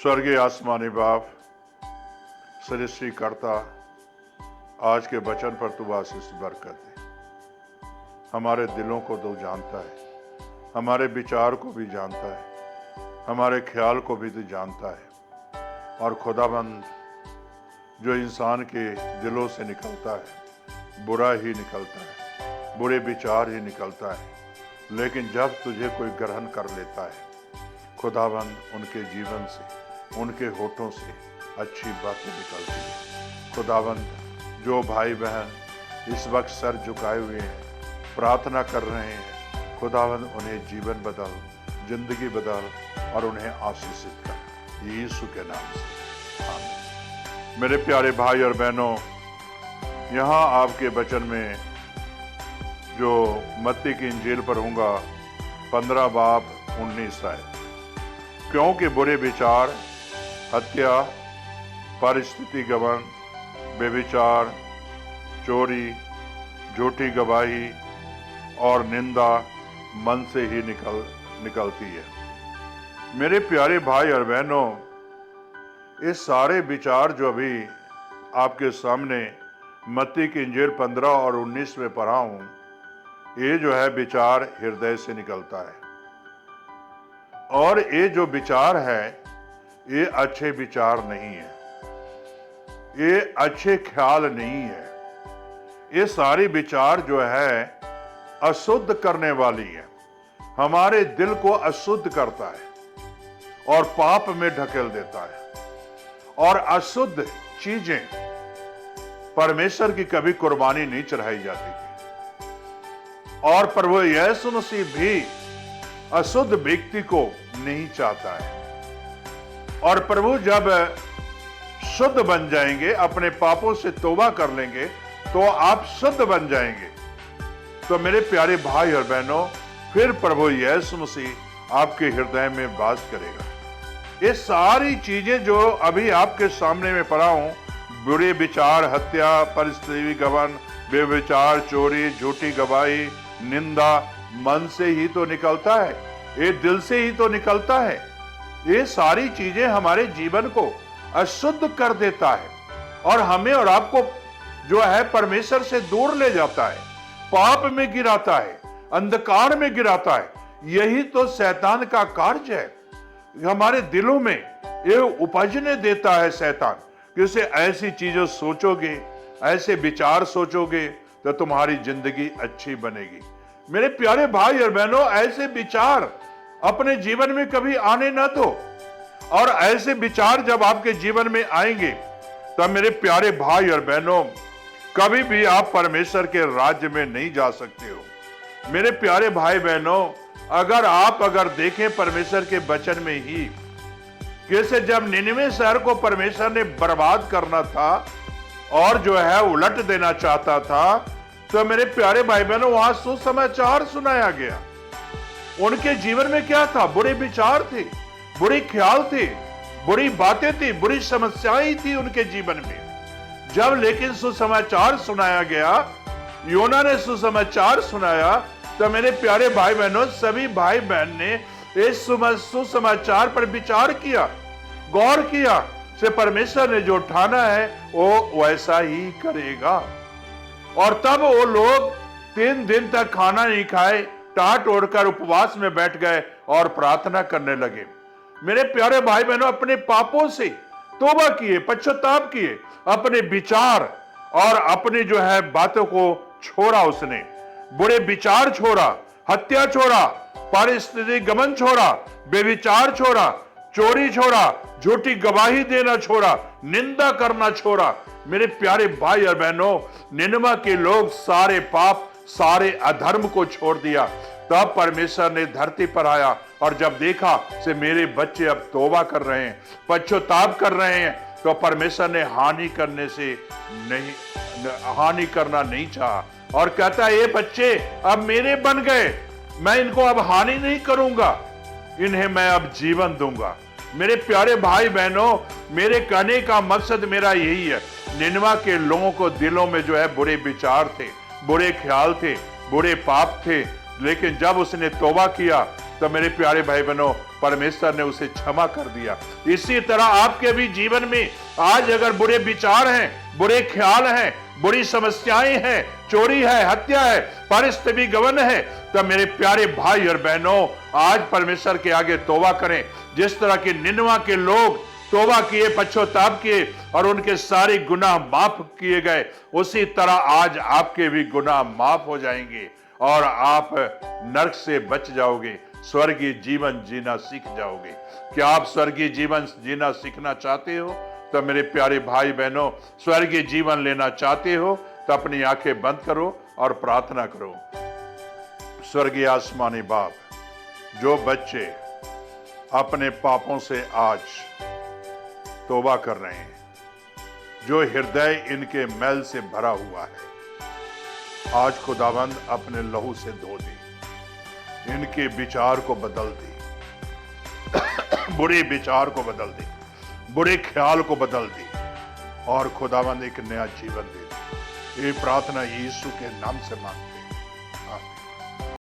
स्वर्गीय आसमानी बाप, सृष्टि करता, आज के वचन पर तू आशीष बरकत दे। हमारे दिलों को तू जानता है, हमारे विचार को भी जानता है, हमारे ख्याल को भी तू जानता है। और खुदाबंद, जो इंसान के दिलों से निकलता है बुरा ही निकलता है, बुरे विचार ही निकलता है। लेकिन जब तुझे कोई ग्रहण कर लेता है खुदाबंद, उनके जीवन से, उनके होठों से अच्छी बातें निकलती है। खुदाबंद, जो भाई बहन इस वक्त सर झुकाए हुए हैं, प्रार्थना कर रहे हैं, खुदाबंद उन्हें जीवन बदल, जिंदगी बदल और उन्हें आशीषित कर, यीशु के नाम से आमीन। मेरे प्यारे भाई और बहनों, यहाँ आपके वचन में जो मत्ती की इंजील पढ़ूंगा 15 बाब 19 आयत। क्योंकि बुरे विचार, हत्या, परिस्थिति गमन, बेविचार, चोरी, झूठी गवाही और निंदा मन से ही निकलती है। मेरे प्यारे भाई और बहनों, ये सारे विचार जो अभी आपके सामने मत्ती की इंजील 15 और 19 में पढ़ा हूं, ये जो है विचार हृदय से निकलता है। और ये जो विचार है, ये अच्छे विचार नहीं है, ये अच्छे ख्याल नहीं है। ये सारी विचार जो है अशुद्ध करने वाली है, हमारे दिल को अशुद्ध करता है और पाप में ढकेल देता है। और अशुद्ध चीजें परमेश्वर की कभी कुर्बानी नहीं चढ़ाई जाती थी। और प्रभु यीशु मसीह भी अशुद्ध व्यक्ति को नहीं चाहता है। और प्रभु जब शुद्ध बन जाएंगे, अपने पापों से तौबा कर लेंगे, तो आप शुद्ध बन जाएंगे। तो मेरे प्यारे भाई और बहनों, फिर प्रभु यीशु मसीह आपके हृदय में वास करेगा। ये सारी चीजें जो अभी आपके सामने में पढ़ा हूं, बुरे विचार, हत्या, परिस्थिति गमन, बेविचार, चोरी, झूठी गवाही, निंदा, मन से ही तो निकलता है, ये दिल से ही तो निकलता है। ये सारी चीजें हमारे जीवन को अशुद्ध कर देता है और हमें और आपको जो है परमेश्वर से दूर ले जाता है, पाप में गिराता है, अंधकार में गिराता है। यही तो शैतान का कार्य है। हमारे दिलों में ये उपजने देता है शैतान कि उसे ऐसी चीजें सोचोगे, ऐसे विचार सोचोगे तो तुम्हारी जिंदगी अच्छी बनेगी। मेरे प्यारे भाई और बहनों, ऐसे विचार अपने जीवन में कभी आने ना दो। और ऐसे विचार जब आपके जीवन में आएंगे तब मेरे प्यारे भाई और बहनों, कभी भी आप परमेश्वर के राज्य में नहीं जा सकते हो। मेरे प्यारे भाई बहनों, अगर देखें परमेश्वर के वचन में ही, कैसे जब निनवे शहर को परमेश्वर ने बर्बाद करना था और जो है उलट देना चाहता था, तो मेरे प्यारे भाई बहनों, वहां सुसमाचार सुनाया गया। उनके जीवन में क्या था? बुरे विचार थे, बुरे ख्याल थे, बुरी बातें थी, बुरी समस्याएं थी उनके जीवन में। जब लेकिन सुसमाचार सुनाया गया, योना ने सुसमाचार सुनाया, तो मेरे प्यारे भाई बहनों, सभी भाई बहन ने इस सुसमाचार पर विचार किया, गौर किया से परमेश्वर ने जो ठाना है वो वैसा ही करेगा। और तब वो लोग 3 दिन तक खाना नहीं खाए, टाट ओढ़कर उपवास में बैठ गए और प्रार्थना करने लगे। मेरे प्यारे भाई बहनों, अपने पापों से तौबा किए, पश्चाताप किए, अपने विचार और अपनी जो है बातों को छोड़ा। उसने बुरे विचार छोड़ा, हत्या छोड़ा, परिस्थिति गमन छोड़ा, बेविचार छोड़ा, चोरी छोड़ा, झूठी गवाही देना छोड़ा, निंदा करना छोड़ा। मेरे प्यारे भाई और बहनों, निनवा के लोग सारे पाप, सारे अधर्म को छोड़ दिया। तब परमेश्वर ने धरती पर आया और जब देखा से मेरे बच्चे अब तौबा कर रहे हैं, पश्चाताप कर रहे हैं, तो परमेश्वर ने हानि करना नहीं चाहा और कहता है, ये बच्चे अब मेरे बन गए, मैं इनको अब हानि नहीं करूंगा, इन्हें मैं अब जीवन दूंगा। मेरे प्यारे भाई बहनों, मेरे कहने का मकसद मेरा यही है। निनवा के लोगों को दिलों में जो है बुरे विचार थे, बुरे ख्याल थे, बुरे पाप थे, लेकिन जब उसने तौबा किया तो मेरे प्यारे भाई बहनों, परमेश्वर ने उसे क्षमा कर दिया। इसी तरह आपके भी जीवन में आज अगर बुरे विचार हैं, बुरे ख्याल हैं, बुरी समस्याएं हैं, चोरी है, हत्या है, परिस्थिति गवन है, तो मेरे प्यारे भाई और बहनों, आज परमेश्वर के आगे तौबा करें। जिस तरह के निनवा के लोग तौबा किए, पश्चाताप किए और उनके सारे गुनाह माफ किए गए, उसी तरह आज आपके भी गुनाह माफ हो जाएंगे और आप नरक से बच जाओगे, स्वर्गीय जीवन जीना सीख जाओगे। क्या आप स्वर्गीय जीवन जीना सीखना चाहते हो? तो मेरे प्यारे भाई बहनों, स्वर्गीय जीवन लेना चाहते हो तो अपनी आंखें बंद करो और प्रार्थना करो। स्वर्गीय आसमानी बाप, जो बच्चे अपने पापों से आज तौबा कर रहे हैं, जो हृदय इनके मैल से भरा हुआ है, आज खुदावंद अपने लहू से धो दे, इनके विचार को बदल दे, बुरे विचार को बदल दे, बुरे ख्याल को बदल दे और खुदावंद एक नया जीवन दे दे। ये प्रार्थना यीशु के नाम से मांगते हैं।